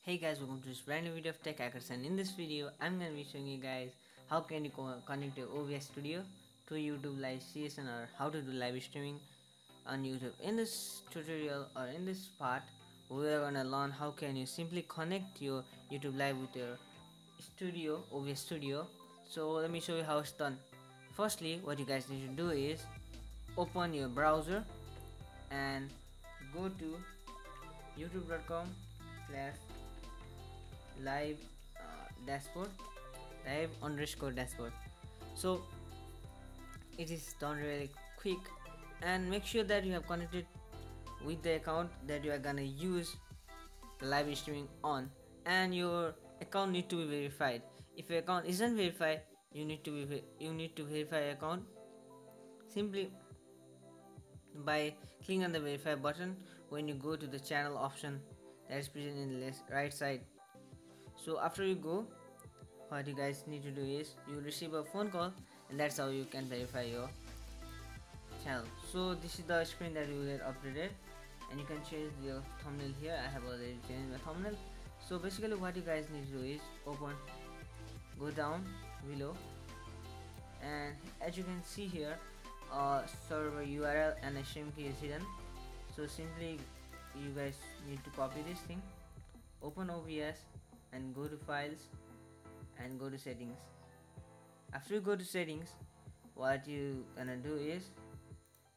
Hey guys, welcome to this brand new video of Tech Hackers, and in this video I'm going to be showing you guys how can you connect your OBS Studio to YouTube live session or how to do live streaming on YouTube. In this tutorial or in this part we are going to learn how can you simply connect your YouTube live with your studio, OBS Studio. So let me show you how it's done. Firstly, what you guys need to do is open your browser and go to youtube.com/live dashboard, live underscore dashboard. So it is done really quick, and make sure that you have connected with the account that you are gonna use the live streaming on, and your account need to be verified. If your account isn't verified, you need to verify your account simply by clicking on the verify button when you go to the channel option that is present in the right side. So after you go, what you guys need to do is you will receive a phone call, and that's how you can verify your channel. So this is the screen that you will get updated, and you can change your thumbnail here. I have already changed my thumbnail. So basically what you guys need to do is go down below, and as you can see here, server URL and a stream key is hidden. So simply you guys need to copy this thing, open OBS and go to files and go to settings. After you go to settings, what you gonna do is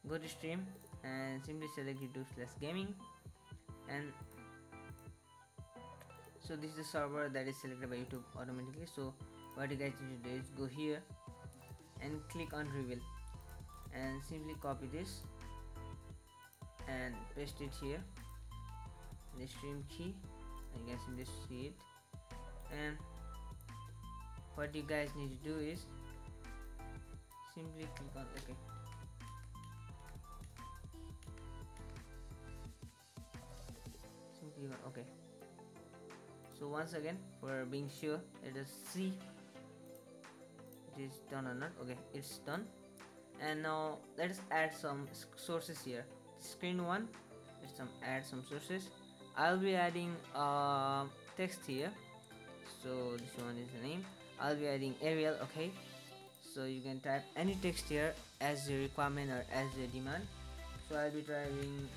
go to stream and simply select YouTube/gaming, and so this is the server that is selected by YouTube automatically. So what you guys need to do is go here and click on reveal and simply copy this and paste it here, the stream key, and you guys simply see it. And what you guys need to do is simply click on OK. Simply on OK. So once again, for being sure, let us see it is done or not. Okay, it's done. And now let us add some sources here. Screen 1, let's add some sources. I'll be adding text here. So this one is the name. I'll be adding Arial. Okay, so you can type any text here as your requirement or as your demand. So I'll be typing,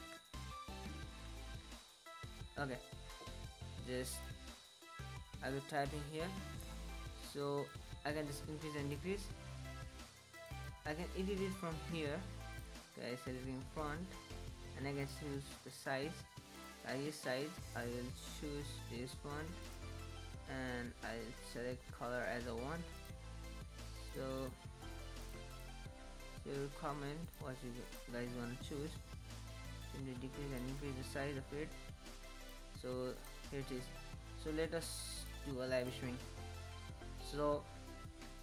okay, just I'll be typing here. So I can just increase and decrease. I can edit it from here, guys, selecting front, and I can choose the size. I will choose this one, and I'll select color as I want. So you comment what you guys want to choose. Simply decrease and increase the size of it. So here it is. So let us do a live streaming. So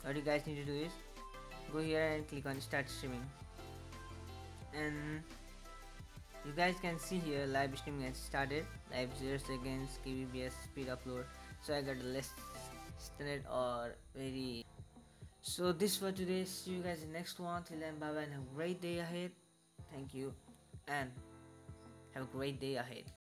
what you guys need to do is go here and click on start streaming, and you guys can see here live streaming has started. Live 0 seconds kbps speed upload. So I got the less standard or very. So this for today. See you guys in the next one. Till then, bye bye, and have a great day ahead. Thank you, and have a great day ahead.